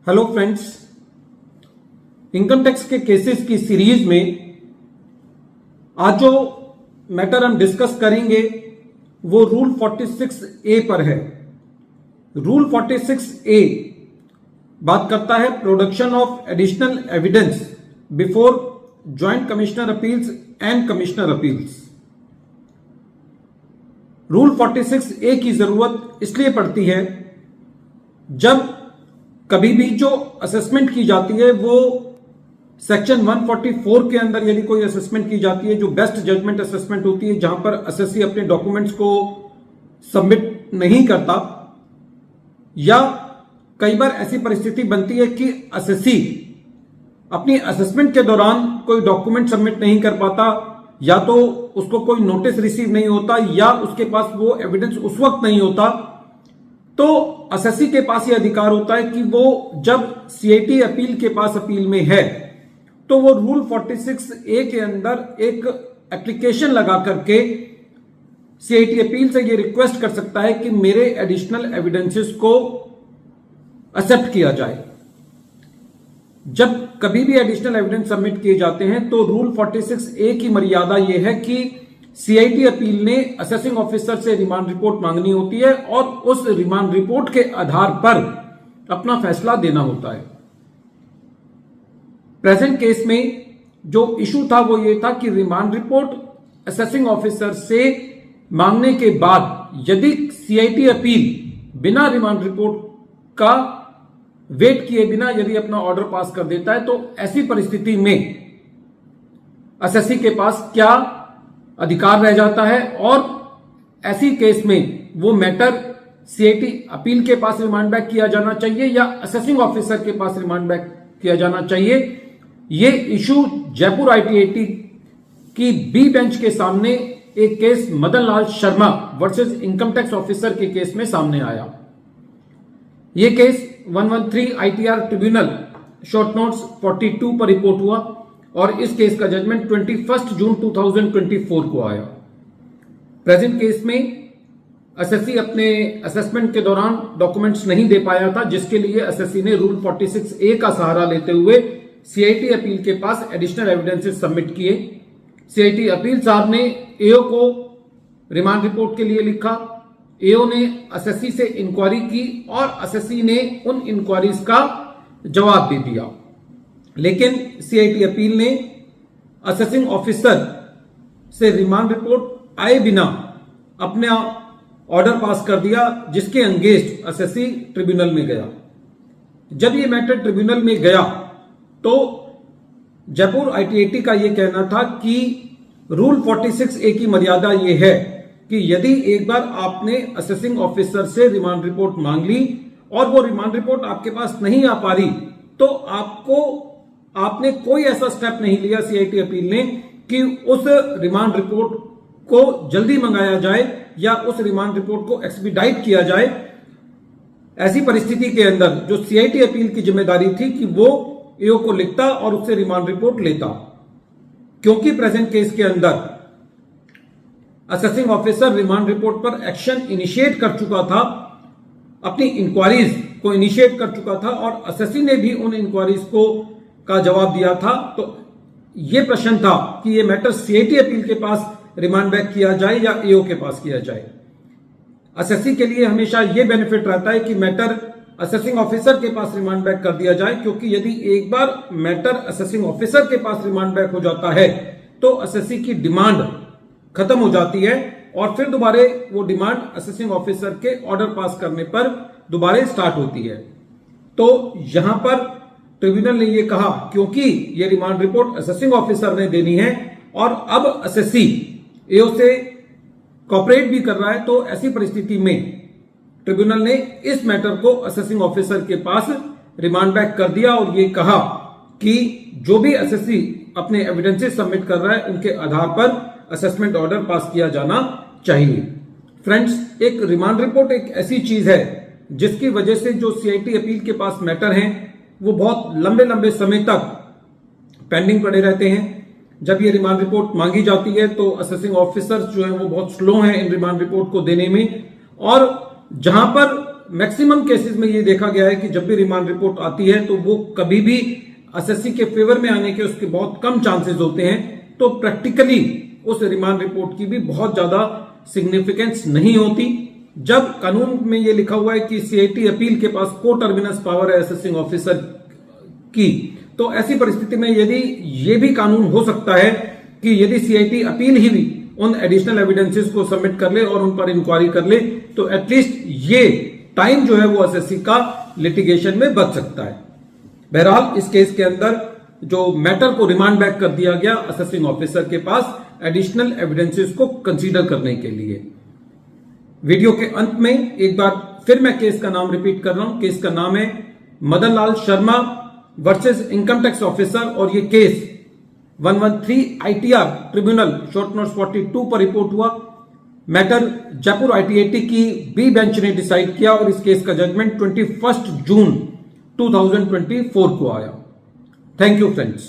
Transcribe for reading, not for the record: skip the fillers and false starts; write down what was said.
Hello friends, income tax के cases की series में आज जो मैटर हम डिस्कस करेंगे वो रूल 46A पर है। रूल 46A बात करता है production of additional evidence before joint commissioner appeals and commissioner appeals. Rule 46A की जरूरत इसलिए पड़ती है जब कभी भी जो असेसमेंट की जाती है वो सेक्शन 144 के अंदर यदि कोई असेसमेंट की जाती है जो बेस्ट जजमेंट असेसमेंट होती है, जहां पर असेसी अपने डॉक्यूमेंट्स को सबमिट नहीं करता, या कई बार ऐसी परिस्थिति बनती है कि असेसी अपनी असेसमेंट के दौरान कोई डॉक्यूमेंट सबमिट नहीं कर पाता, या तो उसको कोई नोटिस रिसीव नहीं होता या उसके पास वो एविडेंस उस वक्त नहीं होता, तो असेसी के पास यह अधिकार होता है कि वो जब सीआईटी अपील के पास अपील में है तो वो रूल 46A के अंदर एक एप्लीकेशन लगा करके सीआईटी अपील से ये रिक्वेस्ट कर सकता है कि मेरे एडिशनल एविडेंसेस को एक्सेप्ट किया जाए। जब कभी भी एडिशनल एविडेंस सबमिट किए जाते हैं तो रूल 46A की मर्यादा यह है कि सीआईटी अपील ने असेसिंग ऑफिसर से रिमांड रिपोर्ट मांगनी होती है और उस रिमांड रिपोर्ट के आधार पर अपना फैसला देना होता है। प्रेजेंट केस में जो इशू था वो ये था कि रिमांड रिपोर्ट असेसिंग ऑफिसर से मांगने के बाद यदि सीआईटी अपील बिना रिमांड रिपोर्ट का वेट किए बिना यदि अपना ऑर्डर पास कर देता है तो ऐसी परिस्थिति में असेसी के पास क्या अधिकार रह जाता है, और ऐसी केस में वो मैटर सीआईटी अपील के पास रिमांड बैक किया जाना चाहिए या असेसिंग ऑफिसर के पास रिमांड बैक किया जाना चाहिए। ये इशू जयपुर आईटीएटी की बी बेंच के सामने एक case Madan Lal Sharma versus income tax officer के केस में सामने आया। ये case 113 ITR tribunal short notes 42 पर रिपोर्ट हुआ और इस केस का जजमेंट 21 जून 2024 को आया। प्रेजेंट केस में असेसी अपने असेसमेंट के दौरान डॉक्यूमेंट्स नहीं दे पाया था, जिसके लिए असेसी ने रूल 46A का सहारा लेते हुए सीआईटी अपील के पास एडिशनल एविडेंसेस सबमिट किए। सीआईटी अपील साहब ने एओ को रिमांड रिपोर्ट के लिए लिखा, एओ ने असेसी से इंक्वायरी की और असेसी ने उन इंक्वायरीज का जवाब दे दिया, लेकिन सीआईटी अपील ने असेसिंग ऑफिसर से रिमांड रिपोर्ट आए बिना अपना ऑर्डर पास कर दिया, जिसके अंगेंस्ट असेसी ट्रिब्यूनल में गया। जब ये मैटर ट्रिब्यूनल में गया तो जयपुर आईटीएटी का यह कहना था कि रूल 46A की मर्यादा यह है कि यदि एक बार आपने असेसिंग ऑफिसर से रिमांड रिपोर्ट मांग ली और वो रिमांड रिपोर्ट आपके पास नहीं आ पा रही, तो आपने कोई ऐसा स्टेप नहीं लिया सीआईटी अपील ने कि उस रिमांड रिपोर्ट को जल्दी मंगाया जाए या उस रिमांड रिपोर्ट को एक्सपीडाइट किया जाए। ऐसी परिस्थिति के अंदर जो सीआईटी अपील की जिम्मेदारी थी कि वो एओ को लिखता और उससे रिमांड रिपोर्ट लेता, क्योंकि प्रेजेंट केस के अंदर असेसिंग ऑफिसर रिमांड रिपोर्ट पर एक्शन इनिशिएट कर चुका था, अपनी इंक्वायरीज को इनिशिएट कर चुका था और असेसी ने भी उन इंक्वायरीज का जवाब दिया था। तो यह प्रश्न था कि यह मैटर सीआईटी अपील के पास रिमांड बैक किया जाए या एओ के पास किया जाए। असेसी के लिए हमेशा यह बेनिफिट रहता है कि मैटर असेसिंग ऑफिसर के पास रिमांड बैक कर दिया जाए, क्योंकि यदि एक बार मैटर असेसिंग ऑफिसर के पास रिमांड बैक हो जाता है तो असेसी की डिमांड खत्म हो जाती है और फिर दोबारा वो डिमांड असेसिंग ऑफिसर के ऑर्डर पास करने पर दोबारा स्टार्ट होती है। तो यहां पर ट्रिब्यूनल ने यह कहा, क्योंकि यह रिमांड रिपोर्ट असेसिंग ऑफिसर ने देनी है और अब असेसी एओ से कोऑपरेट भी कर रहा है, तो ऐसी परिस्थिति में ट्रिब्यूनल ने इस मैटर को असेसिंग ऑफिसर के पास रिमांड बैक कर दिया और यह कहा कि जो भी असेसी अपने एविडेंसेस सबमिट कर रहा है उनके आधार पर असेसमेंट ऑर्डर पास किया जाना चाहिए। फ्रेंड्स, एक रिमांड रिपोर्ट एक ऐसी चीज है जिसकी वजह से जो सीआईटी अपील के पास मैटर हैं वो बहुत लंबे लंबे समय तक पेंडिंग पड़े रहते हैं। जब ये रिमांड रिपोर्ट मांगी जाती है तो असेसिंग ऑफिसर्स जो है वो बहुत स्लो हैं इन रिमांड रिपोर्ट को देने में, और जहां पर मैक्सिमम केसेस में ये देखा गया है कि जब भी रिमांड रिपोर्ट आती है तो वो कभी भी एसएससी के फेवर में आने के उसके बहुत कम चांसेस होते हैं। तो प्रैक्टिकली उस रिमांड रिपोर्ट की भी बहुत ज्यादा सिग्निफिकेंस नहीं होती। जब कानून में ये लिखा हुआ है कि सीआईटी अपील के पास को टर्मिनस पावर है असेसिंग ऑफिसर की, तो ऐसी परिस्थिति में यदि ये भी कानून हो सकता है कि यदि सीआईटी अपील ही भी उन एडिशनल एविडेंसेस को सबमिट कर ले और उन पर इंक्वायरी कर ले, तो एटलीस्ट ये टाइम जो है वो एसएससी का लिटिगेशन में बच सकता है। बहरहाल इस केस के अंदर जो मैटर को रिमांड बैक कर दिया गया असेसिंग ऑफिसर के पास एडिशनल एविडेंसेस को कंसीडर करने के लिए। वीडियो के अंत में एक बार फिर मैं केस का नाम रिपीट कर रहा हूं। केस का नाम है Madan Lal Sharma versus income tax officer और ये case 113 ITR tribunal short notes 42 पर रिपोर्ट हुआ। मैटर जयपुर ITAT की बी बेंच ने डिसाइड किया और इस केस का जजमेंट 21 जून 2024 को आया। Thank you friends.